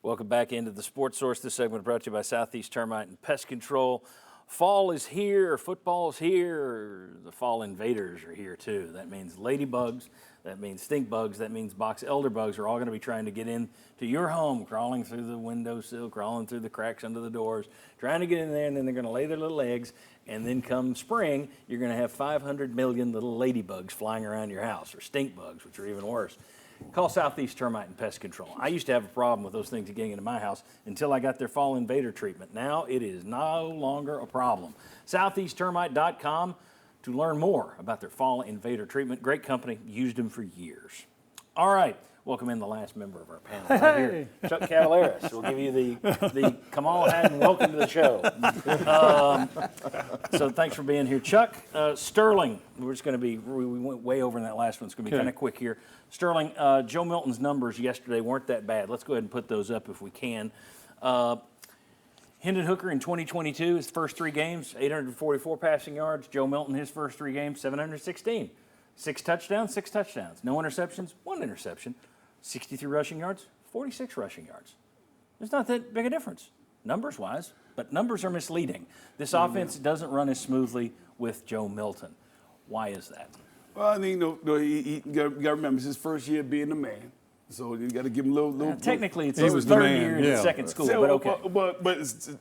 Welcome back into the Sports Source. This segment brought to you by Southeast Termite and Pest Control. Fall is here, football's here, the fall invaders are here too. That means ladybugs, that means stink bugs, that means box elder bugs are all going to be trying to get into your home, crawling through the windowsill, crawling through the cracks under the doors, trying to get in there, and then they're going to lay their little eggs, and then come spring, you're going to have 500 million little ladybugs flying around your house, or stink bugs, which are even worse. Call Southeast Termite and Pest Control. I used to have a problem with those things getting into my house until I got their fall invader treatment. Now it is no longer a problem. SoutheastTermite.com to learn more about their fall invader treatment. Great company, used them for years. All right, welcome in the last member of our panel. Right here, Chuck Cavaleris. We'll give you the Kamal Haddon welcome to the show. So thanks for being here. Chuck, Sterling, we're just going to be, we went way over in that last one. It's going to be kind of quick here. Sterling, Joe Milton's numbers yesterday weren't that bad. Let's go ahead and put those up if we can. Hendon Hooker in 2022, his first 3 games, 844 passing yards. Joe Milton, his first 3 games, 716. 6 touchdowns, 6 touchdowns. No interceptions, 1 interception. 63 rushing yards, 46 rushing yards. There's not that big a difference, numbers-wise, but numbers are misleading. This offense doesn't run as smoothly with Joe Milton. Why is that? Well, I mean, you got to remember, it's his first year being the man. So you got to give him a little. Technically, it's his third year in the second school, but okay. But it's,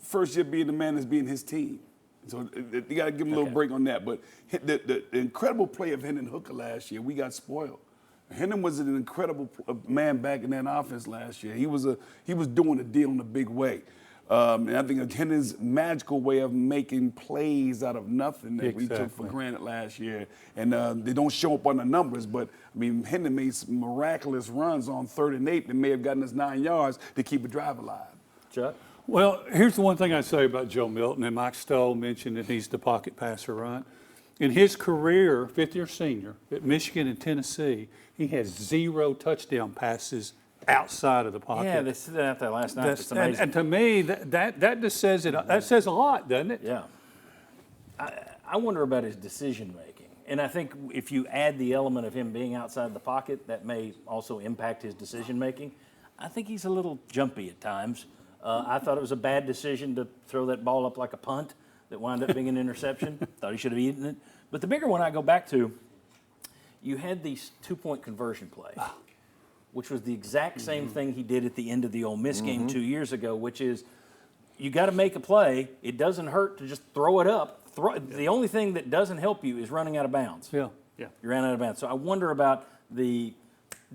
first year being the man is being his team. So you got to give him a little break on that. But the incredible play of Hendon Hooker last year, we got spoiled. Hendon was an incredible man back in that offense last year. He was doing the deal in a big way. And I think Hendon's magical way of making plays out of nothing that we took for granted last year. And they don't show up on the numbers, but, I mean, Hendon made some miraculous runs on 3rd and 8 that may have gotten us 9 yards to keep a drive alive. Chuck? Well, here's the one thing I'd say about Joe Milton, and Mike Stoll mentioned that he's the pocket passer, right? In his career, 5th-year senior, at Michigan and Tennessee, he has 0 touchdown passes outside of the pocket. Yeah, they said that out there last night. It's amazing. And to me, that just says it. That says a lot, doesn't it? Yeah. I wonder about his decision making, and I think if you add the element of him being outside the pocket, that may also impact his decision making. I think he's a little jumpy at times. I thought it was a bad decision to throw that ball up like a punt that wound up being an interception. Thought he should have eaten it. But the bigger one I go back to, you had these 2-point conversion plays, which was the exact same thing he did at the end of the Ole Miss game 2 years ago, which is you got to make a play. It doesn't hurt to just throw it up. The only thing that doesn't help you is running out of bounds. Yeah. You ran out of bounds. So I wonder about the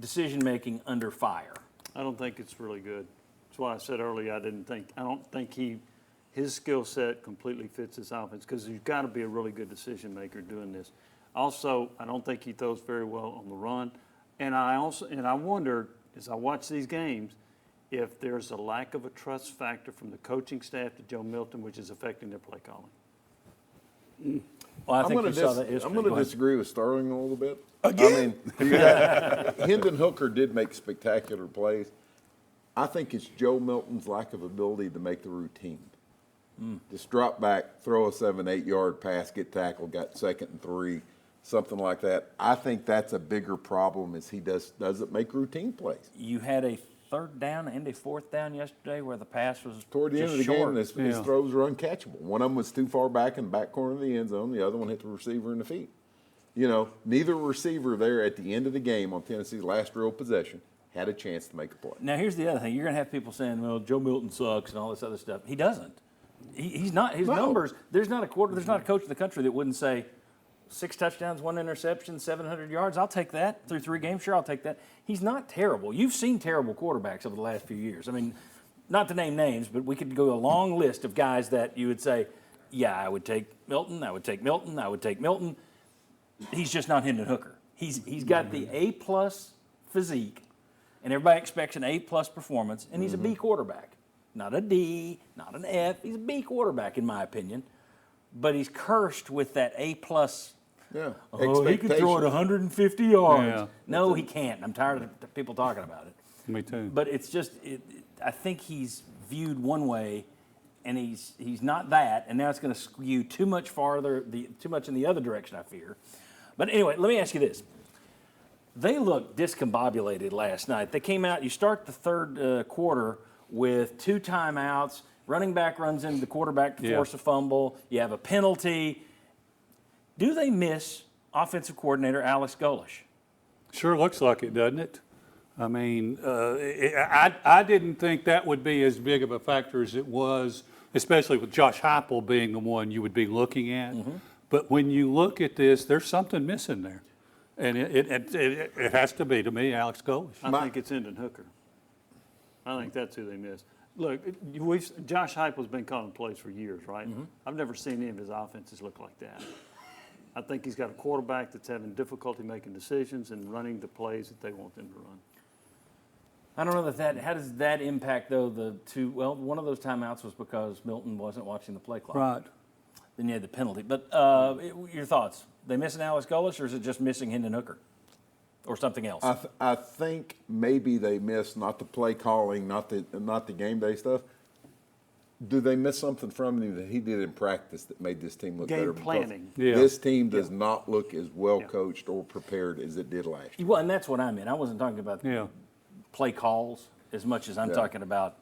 decision-making under fire. I don't think it's really good. That's why I said earlier I don't think his skill set completely fits this offense because you've got to be a really good decision maker doing this. Also, I don't think he throws very well on the run. And I wonder, as I watch these games, if there's a lack of a trust factor from the coaching staff to Joe Milton, which is affecting their play calling. Well, I think you saw that I'm going to disagree with Sterling a little bit. Again? I mean, Hendon Hooker did make spectacular plays. I think it's Joe Milton's lack of ability to make the routine. Just drop back, throw a 7-8 yard pass, get tackled, got 2nd and 3, something like that. I think that's a bigger problem is he doesn't make routine plays. You had a 3rd down and a 4th down yesterday where the pass was Toward the just end of the short. game, his throws were uncatchable. One of them was too far back in the back corner of the end zone. The other one hit the receiver in the feet. You know, neither receiver there at the end of the game on Tennessee's last real possession had a chance to make a play. Now, here's the other thing. You're going to have people saying, well, Joe Milton sucks and all this other stuff. He doesn't. He's not. His numbers, there's not a coach in the country that wouldn't say 6 touchdowns, 1 interception, 700 yards. I'll take that. Through 3 games, sure, I'll take that. He's not terrible. You've seen terrible quarterbacks over the last few years. I mean, not to name names, but we could go a long list of guys that you would say, yeah, I would take Milton, I would take Milton, I would take Milton. He's just not Hendon Hooker. He's got the A-plus physique, and everybody expects an A-plus performance, and he's a B quarterback. Not a D, not an F. He's a B quarterback, in my opinion. But he's cursed with that A-plus. Yeah. Oh, he could throw it 150 yards. Yeah. No, he can't. I'm tired of people talking about it. Me too. But it's just, I think he's viewed one way, and he's not that, and now it's going to skew too much farther, too much in the other direction, I fear. But anyway, let me ask you this. They looked discombobulated last night. They came out, you start the third quarter with 2 timeouts, running back runs into the quarterback to force a fumble, you have a penalty. Do they miss offensive coordinator Alex Golesh? Sure looks like it, doesn't it? I mean, I didn't think that would be as big of a factor as it was, especially with Josh Heupel being the one you would be looking at. But when you look at this, there's something missing there. And it has to be, to me, Alex Golesh. I think it's Hendon Hooker. I think that's who they miss. Look, Josh Heupel's been calling plays for years, right? I've never seen any of his offenses look like that. I think he's got a quarterback that's having difficulty making decisions and running the plays that they want them to run. I don't know how does that impact, though, one of those timeouts was because Milton wasn't watching the play clock. Right. Then you had the penalty. But your thoughts? They missing Alex Golesh, or is it just missing Hendon Hooker? Or something else? I think maybe they miss not the play calling, not the game day stuff. Do they miss something from him that he did in practice that made this team look better? Game planning. Yeah. This team does not look as well coached or prepared as it did last year. Well, and that's what I meant. I wasn't talking about play calls as much as I'm talking about.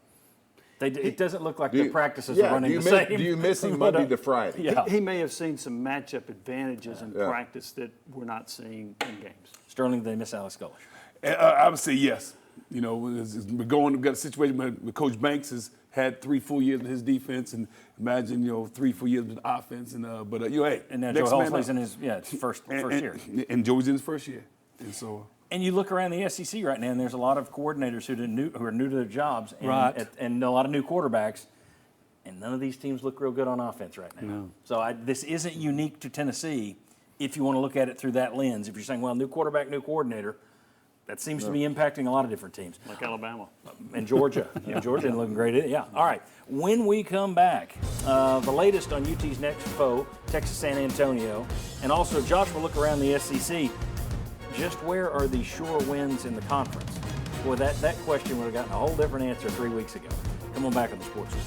It doesn't look like their practices are running the same. Do you miss him Monday to Friday? Yeah. He may have seen some matchup advantages in practice that we're not seeing in games. Sterling, they miss Alex Golesh. I would say yes. You know, we've got a situation where Coach Banks has had 3 full years in his defense, and imagine 3 full years with offense, and hey, And now next Joe man Milton's up. in his first year. And Joey's in his first year, and so. And you look around the SEC right now, and there's a lot of coordinators who are new to their jobs, and, and a lot of new quarterbacks, and none of these teams look real good on offense right now. No. So this isn't unique to Tennessee if you want to look at it through that lens. If you're saying, well, new quarterback, new coordinator, that seems to be impacting a lot of different teams. Like Alabama. And Georgia. Georgia isn't looking great. Yeah. All right. When we come back, the latest on UT's next foe, Texas San Antonio, and also Josh will look around the SEC. Just where are the sure wins in the conference? Boy, that question would have gotten a whole different answer 3 weeks ago. Come on back on the Sports Week.